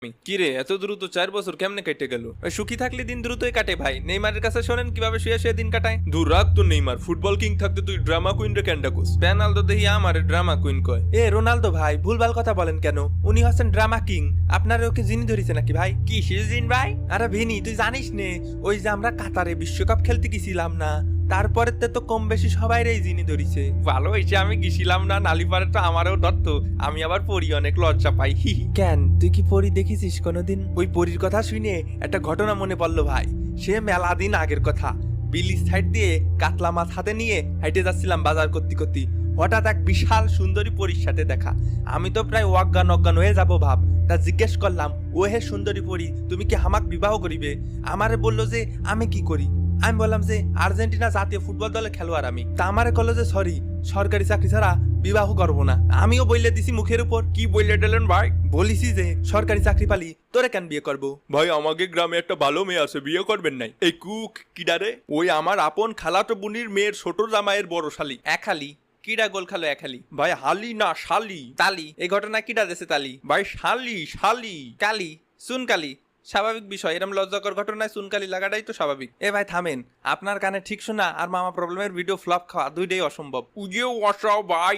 কিরে এত দ্রুত 4 বছর কেমনে কেটে গেল? সুখী থাকলে দিন দ্রুতই কাটে ভাই। নেইমারের কাছে শোনেন কিভাবে শুয়ে শুয়ে দিন কাটায়। দূর রাখ তো নেইমার, ফুটবল কিং থাকতে তুই ড্রামা কুইন রে কেন ডাকুস? পেনাল্টো দেখি আমার ড্রামা কুইন কয়। এ রোনালদো ভাই ভুলভাল কথা বলেন কেন? উনি হচ্ছেন ড্রামা কিং। আপনারা ওকে জিনি ধরেছে নাকি ভাই? কি জিন ভাই? আরে ভিনি তুই জানিস নে, ওই যে আমরা কাতারে বিশ্বকাপ খেলতে গেছিলাম না, তারপরে তো কম বেশি সবাই রে জিনি ধরিছে। ভালো হয়েছে আমি গেছিলাম না, নালিপারে তো আমারও ধরত। আমি আবার পড়ি অনেক লজ্জা পাই। কেন তুই কি পড়ি দেখেছিস কোনোদিন? ওই পরীর কথা শুনে একটা ঘটনা মনে পড়লো ভাই। সে মেলা দিন আগের কথা। বিলিশ সাইড দিয়ে কাতলা মাছ হাতে নিয়ে হাইটে যাচ্ছিলাম বাজার করতে করতে। হঠাৎ এক বিশাল সুন্দরী পরীর সাথে দেখা। আমি তো প্রায় অজ্ঞান হয়ে যাবো ভাব। তা জিজ্ঞেস করলাম, ও হে সুন্দরী পরী, তুমি কি হামাক বিবাহ করিবে? আমারে বললো যে আমি কি করি। আমি বললাম যে আর্জেন্টিনা জাতীয় ফুটবল দলের খেলোয়াড় আমি। তা আমারে কল যে সরি, সরকারি চাকরি ছাড়া বিবাহ করবো না। আমিও বললে দিছি মুখের উপর। কি বললে দিলেন ভাই? বলিছি যে সরকারি চাকরি পালি তোরে কেন বিয়ে করবো? ভাই আমাকে গ্রামে একটা ভালো মেয়ে আছে, বিয়ে করবেন নাই? এই কুক কিডারে? ওই আমার আপন খালাতো বুনির মেয়ের ছোট জামাইয়ের বড় শালি। একালি কিডা গোল খালো একালি? ভাই হালি না শালি। তালি এই ঘটনা কিডা দেশে তালি? ভাই শালি শালি কালি সুন কালি। স্বাভাবিক বিষয়, এরকম লজ্জাকর ঘটনায় চুনকালি লাগাটাই তো স্বাভাবিক। এ ভাই থামেন, আপনার কানে ঠিক শোনা আর মামা প্রবলেমের ভিডিও ফ্লপ খাওয়া দুইটাই অসম্ভব। উজে ওয়াসাও ভাই,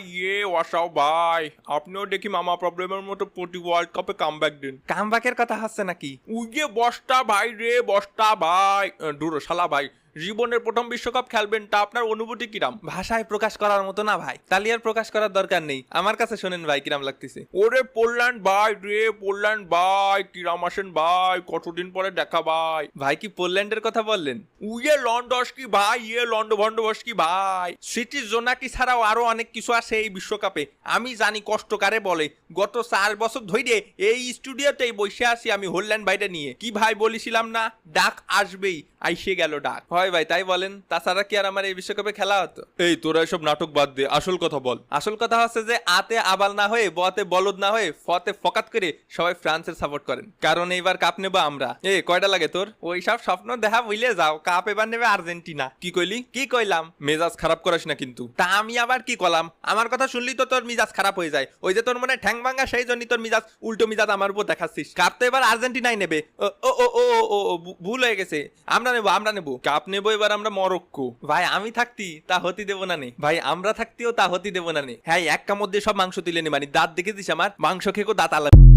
ওয়াসাও ভাই, আপনিও দেখি মামা প্রবলেমের মতো প্রতি ওয়ার্ল্ড কাপে কামব্যাক দিন। কামব্যাকের কথা হচ্ছে নাকি? উজে বস্তা ভাই রে, বস্তা ভাই। দূর শালা ভাই, জীবনের প্রথম বিশ্বকাপ খেলবেন, তা আপনার অনুভূতি কিরাম? ভাষায় প্রকাশ করার মতো না ভাই, তালি আর প্রকাশ করার দরকার নেই। আমার কাছে শোনেন ভাই কিরাম লাগতেছে। ওরে পোল্যান্ড ভাই রে, পোল্যান্ড ভাই, কিরাম আসেন ভাই, কতদিন পরে দেখা ভাই। ভাই কি পোল্যান্ডের কথা বললেন? উয়ে লন্ডস্কি ভাই, লন্ডভন্ডস্কি ভাই। স্মৃতি জোনাকি ছাড়াও আরো অনেক কিছু আছে এই বিশ্বকাপে। আমি জানি কষ্ট কারে বলে। গত 4 বছর ধরে এই স্টুডিওতেই বসে আছি আমি হোল্যান্ড বাইরে নিয়ে। কি ভাই বলেছিলাম না, ডাক আসবেই, আইসে গেল ডাক। হয় ভাই তাই বলেন, তাছাড়া কি আর আমার এই বিশ্বকাপে খেলা হতো? এই তোরা এসব নাটক বাদ দে, আসল কথা বল। আসল কথা হচ্ছে যে আতে আবাল না হয়ে, বতে বলদ না হয়ে, ফতে ফকাত করে সবাই ফ্রান্সের সাপোর্ট করেন, কারণ এইবার কাপ নেবো আমরা। কয়টা লাগে তোর? ওই সব স্বপ্ন দেখা বুঝলে যাও, কাপ এবার নেবে আর্জেন্টিনা। কি কইলি? কি কইলাম? মেজাজ খারাপ করাস না কিন্তু। তা আমি আবার কি করলাম? আমার কথা শুনলি তো তোর মিজাজ খারাপ হয়ে যায়। ওই যে তোর মনে ঠ্যাং ভাঙা, সেই জন্যই তোর মিজাজ উল্টো মিজাজ আমার উপর দেখাচ্ছিস। কাপ তো এবার আর্জেন্টিনাই নেবে। ও ও ও ও ভুল হয়ে গেছে। আমরা নেবো কাপ নেবো এবার আমরা মরক্কো। ভাই আমি থাকতি তা হতে দেবো না নে ভাই, আমরা থাকতেও তা হতে দেবো না নে। হ্যাঁ এক কামড় দিয়ে সব মাংস তুলে নে, মানে দাঁত দেখেছিস আমার? মাংস খেকো দাঁত আলাদা।